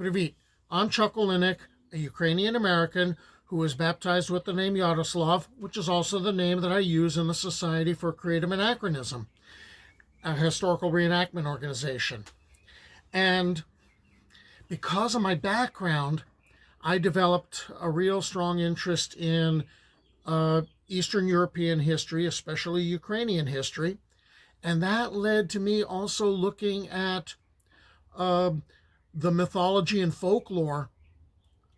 Привit. I'm Chuck Olinik, a Ukrainian-American who was baptized with the name Yaroslav, which is also the name that I use in the Society for Creative Anachronism, a historical reenactment organization. And because of my background, I developed a real strong interest in Eastern European history, especially Ukrainian history. And that led to me also looking at the mythology and folklore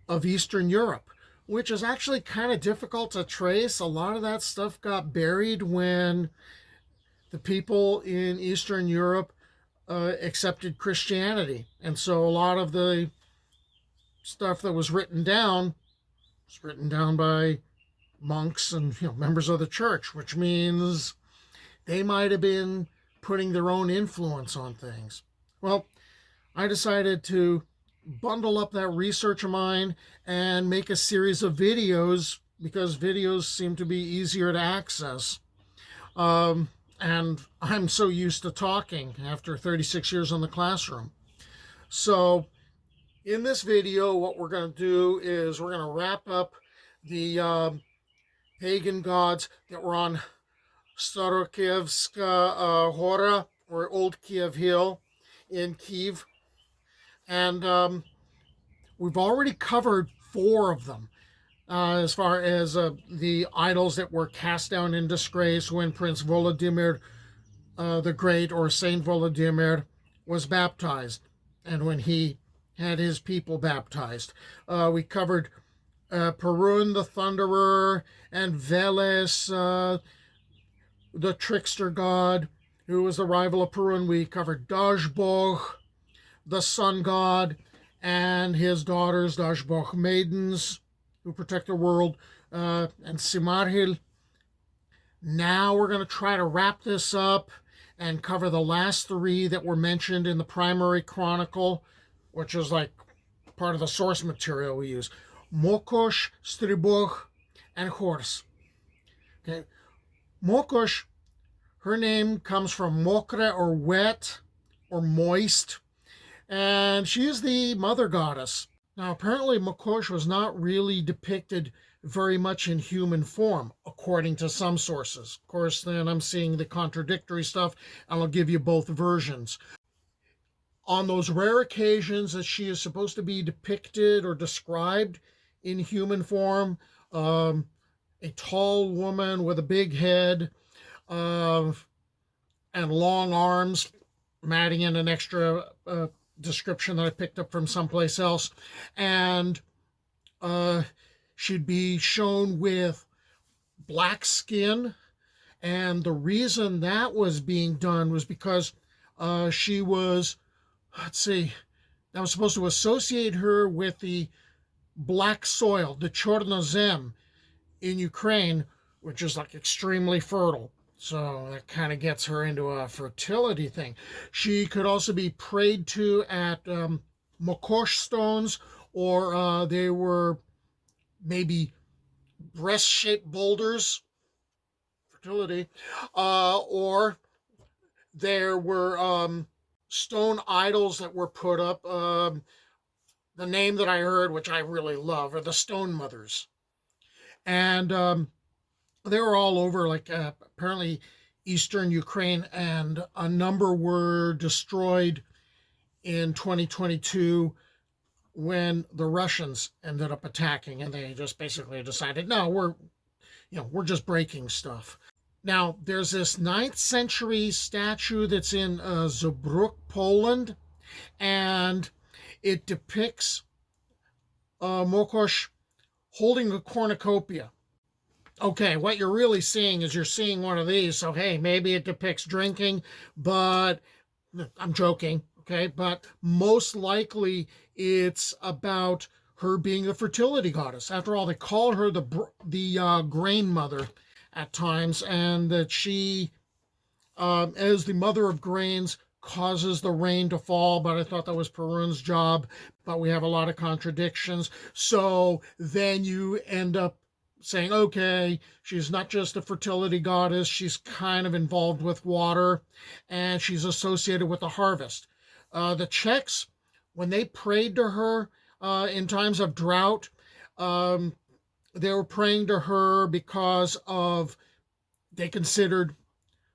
of Eastern Europe, which is actually kind of difficult to trace. A lot of that stuff got buried when the people in Eastern Europe accepted Christianity. And so a lot of the stuff that was written down by monks and members of the church, which means they might have been putting their own influence on things. Well, I decided to bundle up that research of mine and make a series of videos because videos seem to be easier to access. And I'm so used to talking after 36 years in the classroom. So in this video, what we're going to do is we're going to wrap up the pagan gods that were on Starokievska Hora, or Old Kiev Hill in Kyiv. And we've already covered 4 of them as far as the idols that were cast down in disgrace when Prince Volodymyr the Great, or Saint Volodymyr, was baptized, and when he had his people baptized. We covered Perun the Thunderer, and Veles, the trickster god, who was the rival of Perun. We covered Disgrace, the sun god, and his daughters, Disgrace maidens, who protect the world, and Simarhil. Now we're going to try to wrap this up and cover the last 3 that were mentioned in the primary chronicle, which is like part of the source material we use. Mokosh, Stribog, and Khors. Okay. Mokosh, her name comes from mokre, or wet, or moist, and she is the mother goddess. Now, apparently Mokosh was not really depicted very much in human form, according to some sources. Of course, then I'm seeing the contradictory stuff, and I'll give you both versions. On those rare occasions that she is supposed to be depicted or described in human form, a tall woman with a big head and long arms, I'm adding in an extra description that I picked up from someplace else, and she'd be shown with black skin, and the reason that was being done was because she was, that was supposed to associate her with the black soil, the Chornozem in Ukraine, which is like extremely fertile. So that kind of gets her into a fertility thing. She could also be prayed to at Mokosh stones, or they were maybe breast-shaped boulders, fertility, or there were stone idols that were put up. The name that I heard, which I really love, are the Stone Mothers. And they were all over, like apparently Eastern Ukraine, and a number were destroyed in 2022 when the Russians ended up attacking, and they just basically decided, no, we're just breaking stuff. Now, there's this 9th century statue that's in Stribog, Poland, and it depicts Mokosh holding a cornucopia. Okay, what you're really seeing is you're seeing one of these, so hey, maybe it depicts drinking, but I'm joking, okay? But most likely it's about her being the fertility goddess. After all, they call her the grain mother at times, and that she, as the mother of grains, causes the rain to fall, but I thought that was Perun's job, but we have a lot of contradictions. So then you end up saying, okay, she's not just a fertility goddess, she's kind of involved with water, and she's associated with the harvest. The Czechs when they prayed to her in times of drought, um, they were praying to her because of, they considered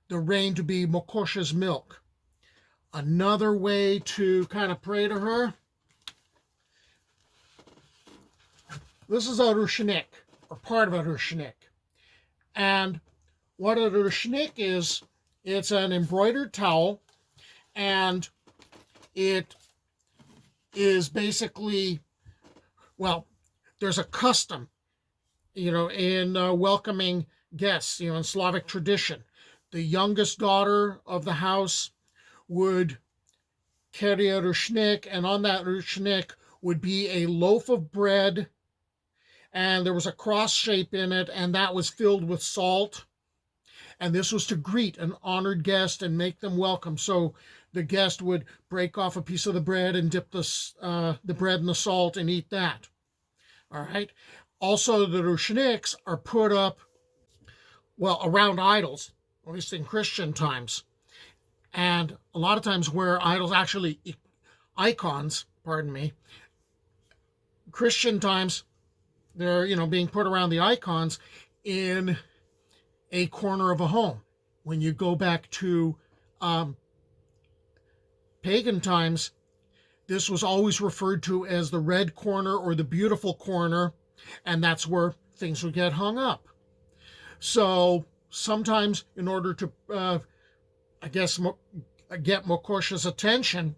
the rain to be Mokosh's milk. Another way to kind of pray to her, this is a rushnik, or part of a rushnik. And what a rushnik is, it's an embroidered towel, and it is basically, well, there's a custom, in welcoming guests, in Slavic tradition. The youngest daughter of the house would carry a rushnik, and on that rushnik would be a loaf of bread, and there was a cross shape in it, and that was filled with salt. And this was to greet an honored guest and make them welcome. So the guest would break off a piece of the bread and dip the bread in the salt and eat that. All right. Also, the rushniks are put up, well, around idols, at least in Christian times. And a lot of times where idols, actually icons, pardon me, Christian times, they're, being put around the icons in a corner of a home. When you go back to pagan times, this was always referred to as the red corner or the beautiful corner, and that's where things would get hung up. So sometimes, in order to, get Mokosh's attention,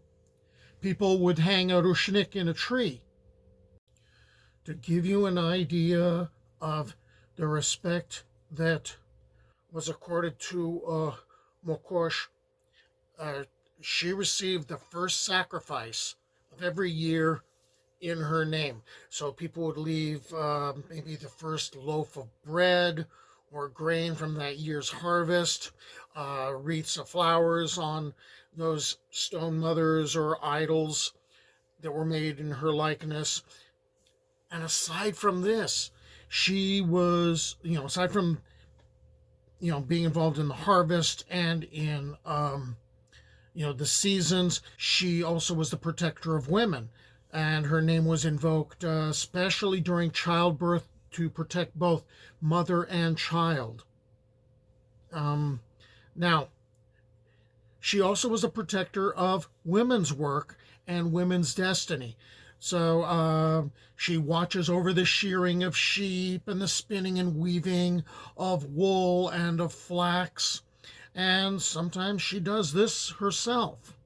people would hang a rushnik in a tree. To give you an idea of the respect that was accorded to Mokosh, she received the first sacrifice of every year in her name. So people would leave maybe the first loaf of bread or grain from that year's harvest, wreaths of flowers on those stone mothers or idols that were made in her likeness. And aside from this, she was, aside from, being involved in the harvest and in, the seasons, she also was the protector of women. And her name was invoked, especially during childbirth, to protect both mother and child. Now, she also was a protector of women's work and women's destiny. So she watches over the shearing of sheep and the spinning and weaving of wool and of flax. And sometimes she does this herself.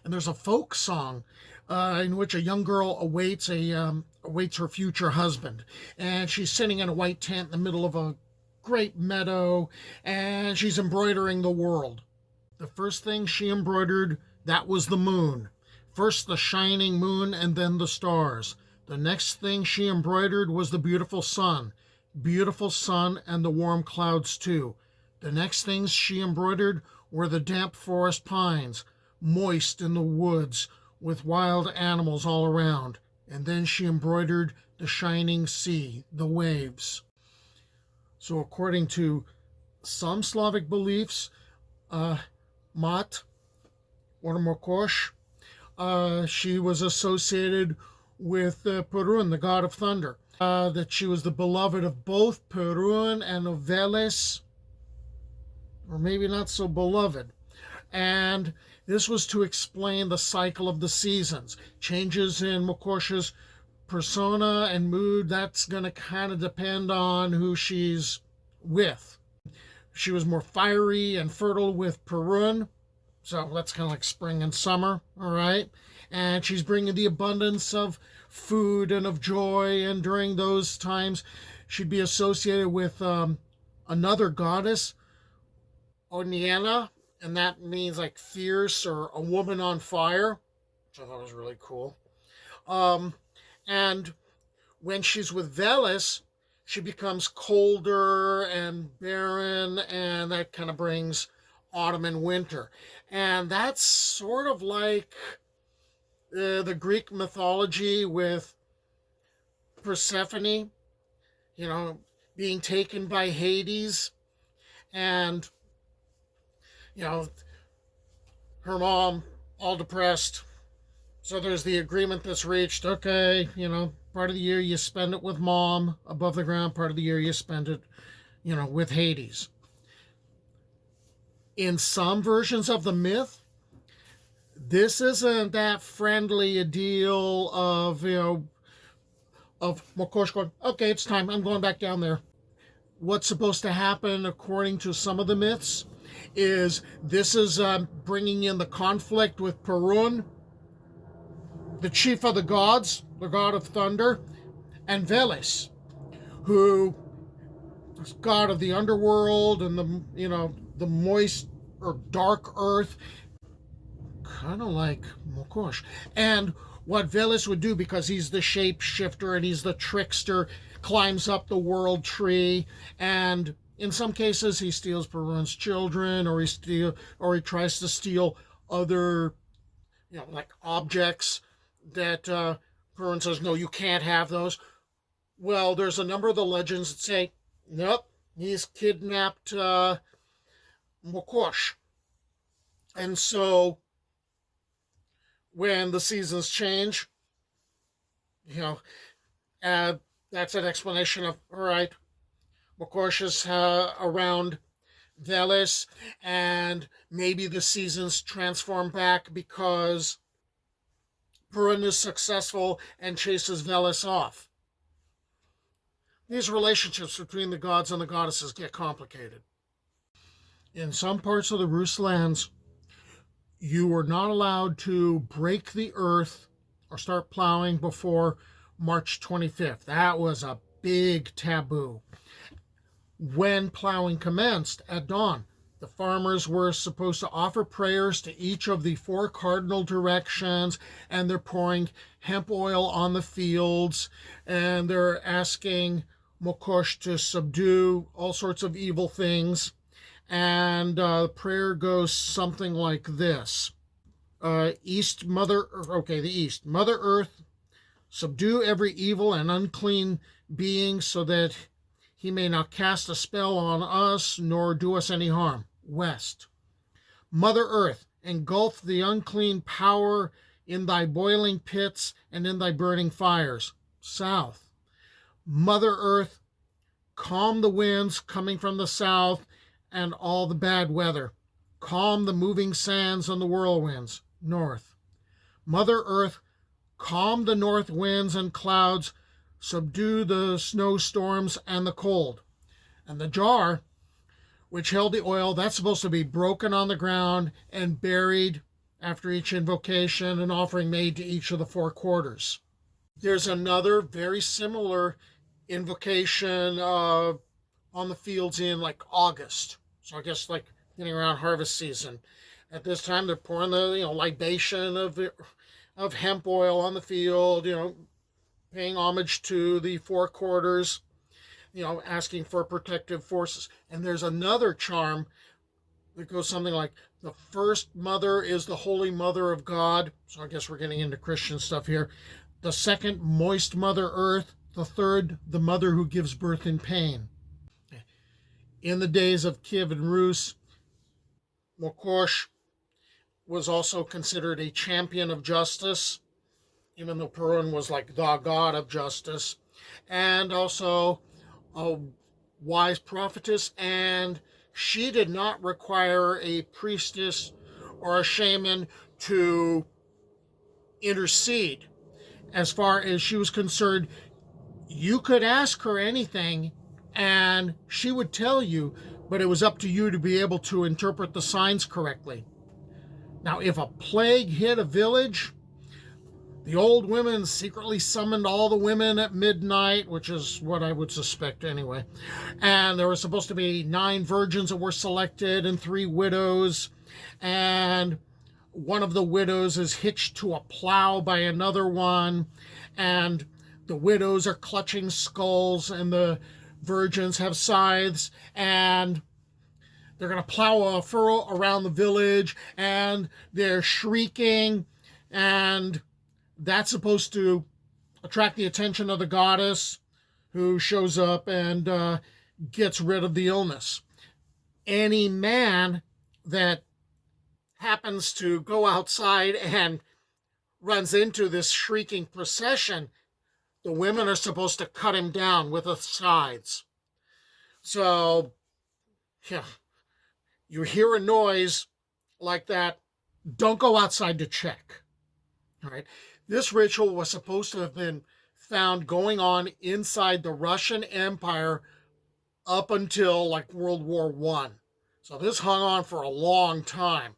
And there's a folk song in which a young girl awaits her future husband. And she's sitting in a white tent in the middle of a great meadow, and she's embroidering the world. The first thing she embroidered, that was the moon. First the shining moon and then the stars. The next thing she embroidered was the beautiful sun and the warm clouds too. The next things she embroidered were the damp forest pines, moist in the woods with wild animals all around. And then she embroidered the shining sea, the waves. So according to some Slavic beliefs, Mat, or Mokosh, she was associated with Perun, the god of thunder, that she was the beloved of both Perun and of Veles, or maybe not so beloved. And this was to explain the cycle of the seasons. Changes in Mokosh's persona and mood, that's going to kind of depend on who she's with. She was more fiery and fertile with Perun, so that's kind of like spring and summer, all right? And she's bringing the abundance of food and of joy, and during those times, she'd be associated with another goddess, Oniena, and that means like fierce or a woman on fire, which I thought was really cool. And when she's with Veles, she becomes colder and barren, and that kind of brings autumn and winter. And that's sort of like the Greek mythology with Persephone, being taken by Hades, and, her mom, all depressed, So there's the agreement that's reached. Okay, part of the year you spend it with mom above the ground, part of the year you spend it, with Hades. In some versions of the myth, this isn't that friendly a deal of, of Mokosh going, okay, it's time, I'm going back down there. What's supposed to happen, according to some of the myths, is this is bringing in the conflict with Perun, the chief of the gods, the god of thunder, and Veles, who is god of the underworld and the moist or dark earth, kind of like Mokosh. And what Veles would do, because he's the shapeshifter and he's the trickster, climbs up the world tree, and in some cases he steals Perun's children, or he tries to steal other, like objects that Perun says, no, you can't have those. Well, there's a number of the legends that say, nope, he's kidnapped Mokosh. And so when the seasons change, that's an explanation of, all right, Mokosh is around Veles, and maybe the seasons transform back because Perun is successful and chases Veles off. These relationships between the gods and the goddesses get complicated. In some parts of the Rus lands, you were not allowed to break the earth or start plowing before March 25th. That was a big taboo. When plowing commenced at dawn, the farmers were supposed to offer prayers to each of the 4 cardinal directions, and they're pouring hemp oil on the fields, and they're asking Mokosh to subdue all sorts of evil things. And the prayer goes something like this. The East, Mother Earth, subdue every evil and unclean being so that he may not cast a spell on us nor do us any harm. West, Mother Earth, engulf the unclean power in thy boiling pits and in thy burning fires. South, Mother Earth, calm the winds coming from the south and all the bad weather. Calm the moving sands and the whirlwinds. North, Mother Earth, calm the north winds and clouds, subdue the snowstorms and the cold. And the jar, which held the oil, that's supposed to be broken on the ground and buried after each invocation, an offering made to each of the 4 quarters. There's another very similar invocation on the fields in like August. So I guess like getting around harvest season. At this time, they're pouring the libation of hemp oil on the field, paying homage to the 4 quarters, asking for protective forces. And there's another charm that goes something like, the first mother is the Holy Mother of God. So I guess we're getting into Christian stuff here. The second, moist Mother Earth. The third, the mother who gives birth in pain. In the days of Kyiv and Rus, Mokosh was also considered a champion of justice, even though Perun was like the god of justice, and also a wise prophetess, and she did not require a priestess or a shaman to intercede. As far as she was concerned, you could ask her anything and she would tell you, but it was up to you to be able to interpret the signs correctly. Now, if a plague hit a village, the old women secretly summoned all the women at midnight, which is what I would suspect anyway. And there were supposed to be 9 virgins that were selected and 3 widows. And one of the widows is hitched to a plow by another one. And the widows are clutching skulls and the virgins have scythes. And they're going to plow a furrow around the village. And they're shrieking. And that's supposed to attract the attention of the goddess, who shows up and gets rid of the illness. Any man that happens to go outside and runs into this shrieking procession, the women are supposed to cut him down with the sides. So, yeah, you hear a noise like that, don't go outside to check. All right. This ritual was supposed to have been found going on inside the Russian Empire up until like World War One. So this hung on for a long time.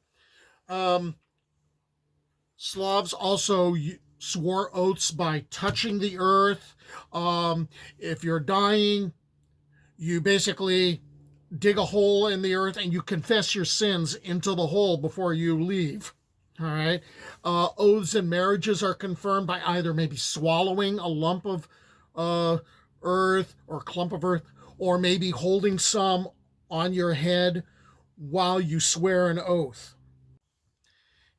Slavs also swore oaths by touching the earth. If you're dying, you basically dig a hole in the earth and you confess your sins into the hole before you leave. All right. Oaths and marriages are confirmed by either maybe swallowing a lump of earth or clump of earth, or maybe holding some on your head while you swear an oath.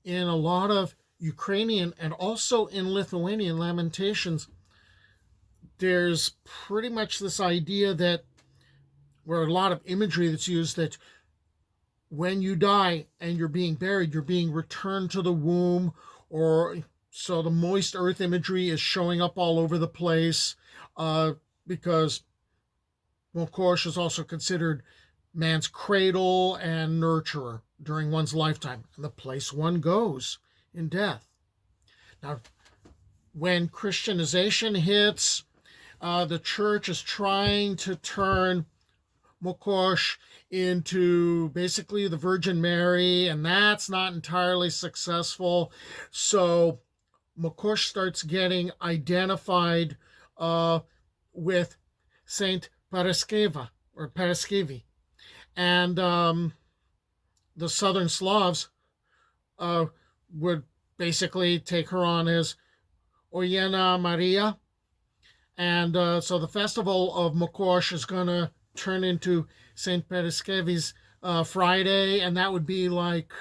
In a lot of Ukrainian and also in Lithuanian lamentations, there's pretty much this idea that, where a lot of imagery that's used, that when you die and you're being buried, you're being returned to the womb, or so the moist earth imagery is showing up all over the place, because Mokosh is also considered man's cradle and nurturer during one's lifetime, and the place one goes in death. Now, when Christianization hits, the church is trying to turn Mokosh into basically the Virgin Mary, and that's not entirely successful. So Mokosh starts getting identified with Saint Paraskeva or Paraskevi, and the Southern Slavs would basically take her on as Oyena Maria, and so the festival of Mokosh is going to turn into Saint Paraskevi's Friday, and that would be like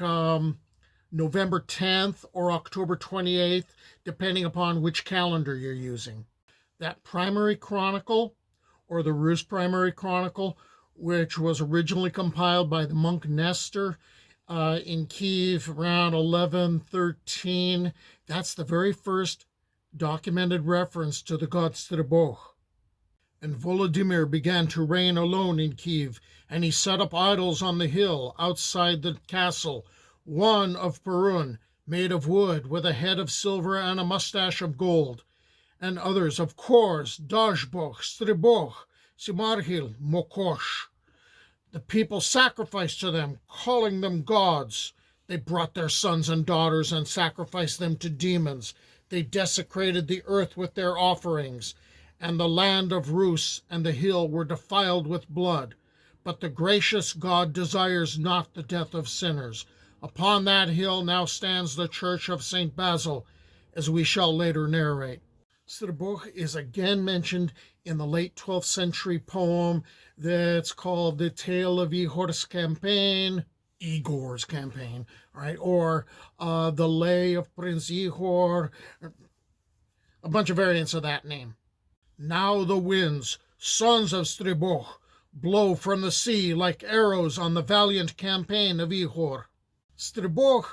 November 10th or October 28th, depending upon which calendar you're using. That primary chronicle, or the Rus Primary Chronicle, which was originally compiled by the monk Nestor in Kyiv around 1113, that's the very first documented reference to the god Stribog. And Volodymyr began to reign alone in Kyiv, and he set up idols on the hill outside the castle, one of Perun, made of wood, with a head of silver and a mustache of gold, and others of Khors, Dashbog, Stribog, Simarhil, Mokosh. The people sacrificed to them, calling them gods. They brought their sons and daughters and sacrificed them to demons. They desecrated the earth with their offerings, and the land of Rus and the hill were defiled with blood. But the gracious God desires not the death of sinners. Upon that hill now stands the church of St. Basil, as we shall later narrate. Stribog is again mentioned in the late 12th century poem that's called The Tale of Igor's Campaign, right? Or The Lay of Prince Igor, a bunch of variants of that name. Now the winds, sons of Stribog, blow from the sea like arrows on the valiant campaign of Igor. Stribog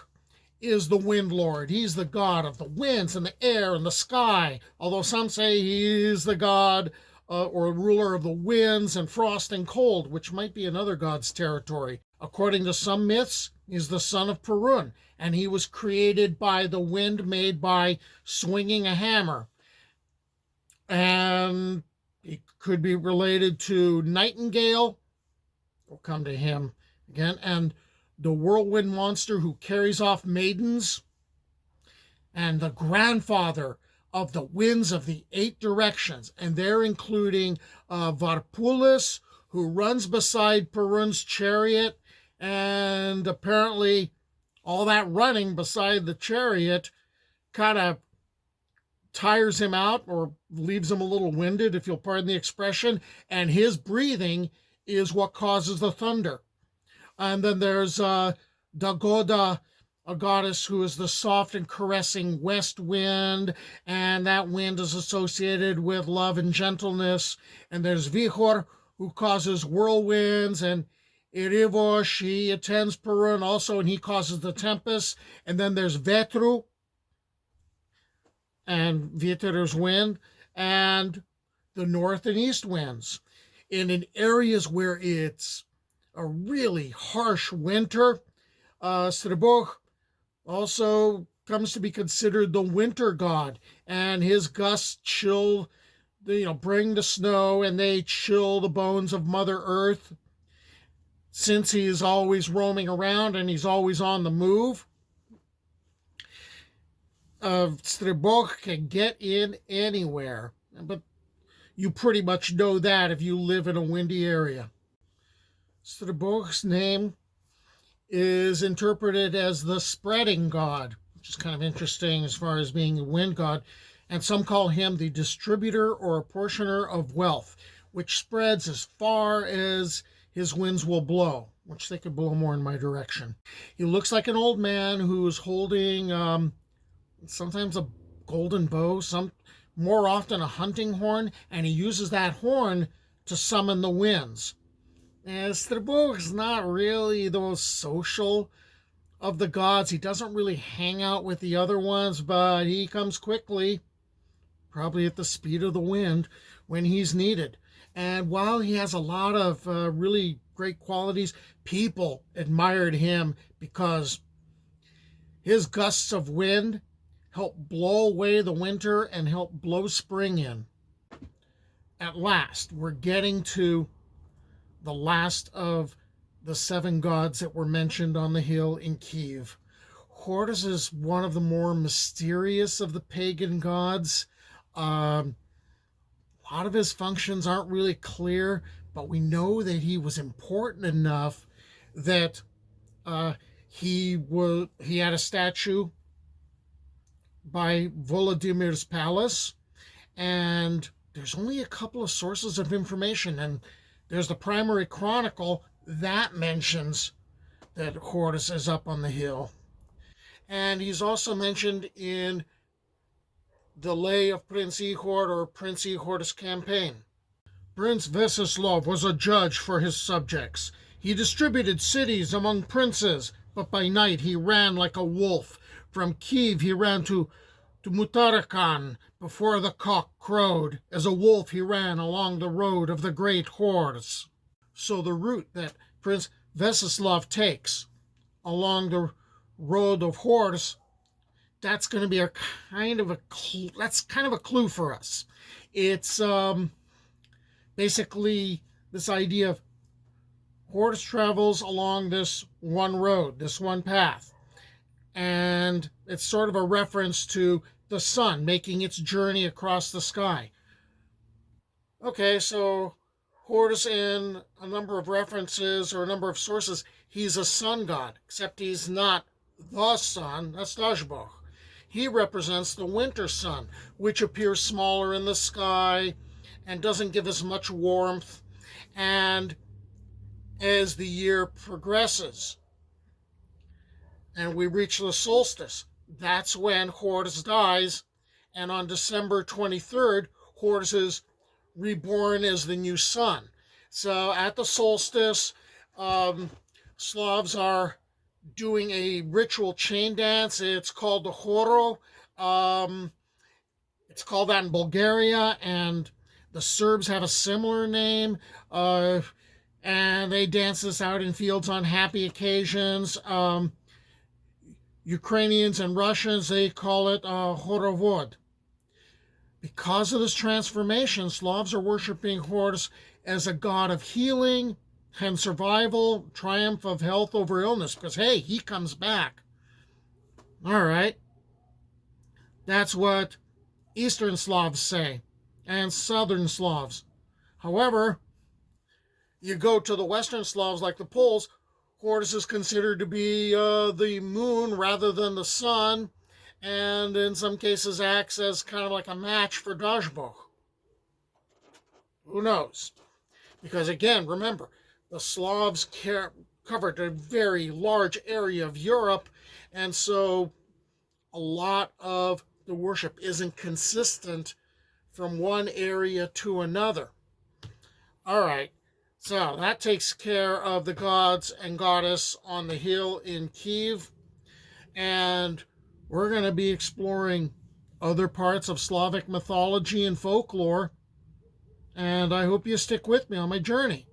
is the wind lord. He's the god of the winds and the air and the sky, although some say he is the god or ruler of the winds and frost and cold, which might be another god's territory. According to some myths, he's the son of Perun, and he was created by the wind made by swinging a hammer. And he could be related to Nightingale. We'll come to him again. And the whirlwind monster who carries off maidens, and the grandfather of the winds of the 8 directions. And they're including Varpulis, who runs beside Perun's chariot, and apparently all that running beside the chariot kind of tires him out or leaves him a little winded, if you'll pardon the expression, and his breathing is what causes the thunder. And then there's Dagoda, a goddess who is the soft and caressing west wind, and that wind is associated with love and gentleness. And there's Vihor, who causes whirlwinds, and Irivosh, he attends Perun also, and he causes the tempest. And then there's Vetru, and Vieter's wind, and the north and east winds. And in areas where it's a really harsh winter, Stribog also comes to be considered the winter god, and his gusts chill, bring the snow, and they chill the bones of Mother Earth. Since he is always roaming around and he's always on the move, Stribog can get in anywhere. But you pretty much know that if you live in a windy area. Stribog's name is interpreted as the spreading god, which is kind of interesting as far as being a wind god. And some call him the distributor or apportioner of wealth, which spreads as far as his winds will blow, which they could blow more in my direction. He looks like an old man who's holding sometimes a golden bow, more often a hunting horn, and he uses that horn to summon the winds. And Stribog is not really the most social of the gods. He doesn't really hang out with the other ones, but he comes quickly, probably at the speed of the wind, when he's needed. And while he has a lot of really great qualities, people admired him because his gusts of wind help blow away the winter and help blow spring in. At last, we're getting to the last of the 7 gods that were mentioned on the hill in Kyiv. Khors is one of the more mysterious of the pagan gods. A lot of his functions aren't really clear, but we know that he was important enough that he had a statue by Volodymyr's palace, and there's only a couple of sources of information, and there's the primary chronicle that mentions that Khors is up on the hill. And he's also mentioned in the Lay of Prince Ihor, or Prince Ihor's campaign. Prince Veseslav was a judge for his subjects. He distributed cities among princes, but by night he ran like a wolf. From Kyiv he ran to Mutarakan before the cock crowed. As a wolf he ran along the road of the great Khors. So the route that Prince Veseslav takes along the road of Khors, that's going to be that's kind of a clue for us. It's basically this idea of Khors travels along this one road, this one path. And it's sort of a reference to the sun making its journey across the sky. Okay, so Khors, in a number of references or a number of sources, he's a sun god, except he's not the sun, that's Stribog. He represents the winter sun, which appears smaller in the sky and doesn't give as much warmth. And as the year progresses and we reach the solstice, that's when Khors dies. And on December 23rd, Khors is reborn as the new sun. So at the solstice, Slavs are doing a ritual chain dance. It's called the Horo. It's called that in Bulgaria, and the Serbs have a similar name. And they dance this out in fields on happy occasions. Ukrainians and Russians, they call it Horovod. Because of this transformation, Slavs are worshiping Khors as a god of healing and survival, triumph of health over illness, because, hey, he comes back. All right. That's what Eastern Slavs say, and Southern Slavs. However, you go to the Western Slavs, like the Poles, Khors is considered to be the moon rather than the sun, and in some cases acts as kind of like a match for Stribog. Who knows? Because again, remember, the Slavs covered a very large area of Europe, and so a lot of the worship isn't consistent from one area to another. All right, so that takes care of the gods and goddess on the hill in Kyiv, and we're going to be exploring other parts of Slavic mythology and folklore, and I hope you stick with me on my journey.